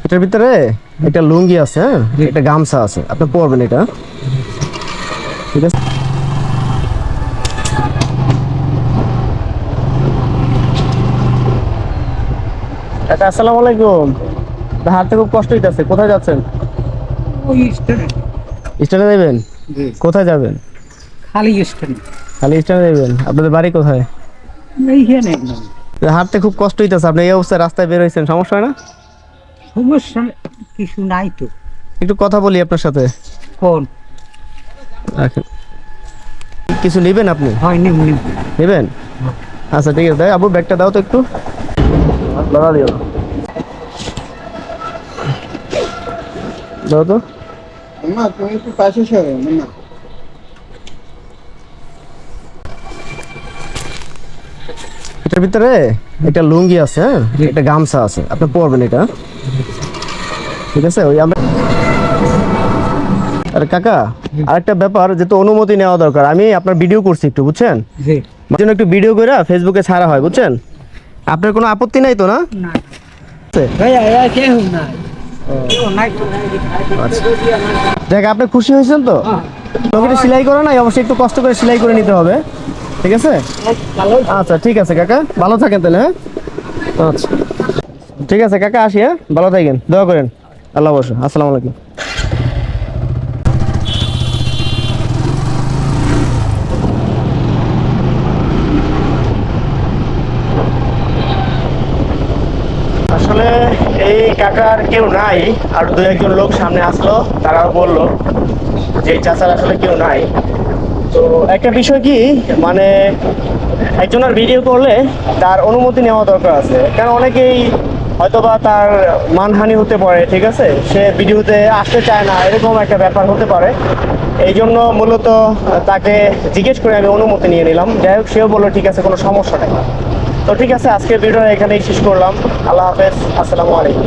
এটার ভিতরে একটা লুঙ্গি আছে, হ্যাঁ, একটা গামছা আছে, আপনি পরবেন এটা, ঠিক আছে? আচ্ছা, আসসালামু আলাইকুম। হাঁটতে খুব কষ্ট হইতাছে, কোথায় যাচ্ছেন? ওই স্ট্যান্ড। স্ট্যান্ডে যাবেন? জি। কোথায় যাবেন? খালি স্ট্যান্ড। খালি স্ট্যান্ডে যাবেন? আপনাদের বাড়ি কোথায়? এইখানে একদম হাঁটতে খুব কষ্ট হইতাছে, আপনি এই অবস্থায় রাস্তায় বের হয়েছেন, সমস্যা হয় না? সমস্যা কিছু নাই তো। একটু কথা বলি আপনার সাথে, কোন রাখেন। কিছু নেবেন আপনি? হয় নিম্নি নেবেন? আচ্ছা ঠিক আছে, আবু ব্যাগটা দাও তো একটু, লড়া দিও, দাও তো। না তুমি একটু পাশে সরো না। এটার ভিতরে একটা লুঙ্গি আছে, হ্যাঁ, একটা গামছা আছে, আপনি পরবেন এটা, ঠিক আছে? ওই আমরা আরে কাকা, আরেকটা ব্যাপার, যেহেতু অনুমতি নেওয়া দরকার, আমি আপনার ভিডিও করছি একটু, বুঝছেন? জি। মাঝে একটু ভিডিও করে ফেসবুকে ছাড়া হয়, বুঝছেন? আপনার কোনো আপত্তি নাই তো না? না আছে? ভাই কেউ নাই। কেউ নাই তো। আচ্ছা। দেখ, আপনি খুশি হয়েছেন তো? লোকেটা সেলাই করে নাই, অবশ্যই একটু কষ্ট করে সেলাই করে নিতে হবে, ঠিক আছে? আচ্ছা ঠিক আছে কাকা, ভালো থাকেন তাহলে, হ্যাঁ? আচ্ছা ঠিক আছে কাকা, আসি, হ্যাঁ, ভালো থাকেন, দোয়া করেন, আল্লাহ বসো, আসসালামু আলাইকুম। আসলে এই কাকার কেউ নাই, আর দু একজন লোক সামনে আসলো, তারাও বললো যে এই চাচার আসলে কেউ নাই। তো একটা বিষয় কি, মানে একজনের ভিডিও করলে তার অনুমতি নেওয়া দরকার আছে, কারণ অনেকেই হয়তোবা তার মানহানি হতে পারে, ঠিক আছে? সে ভিডিওতে আসতে চায় না, এরকম একটা ব্যাপার হতে পারে। এই জন্য মূলত তাকে জিজ্ঞেস করে আমি অনুমতি নিয়ে নিলাম। যাই হোক, সেও বললো ঠিক আছে, কোনো সমস্যা নেই। তো ঠিক আছে, আজকের ভিডিও এখানেই শেষ করলাম। আল্লাহ হাফেজ, আসসালামু আলাইকুম।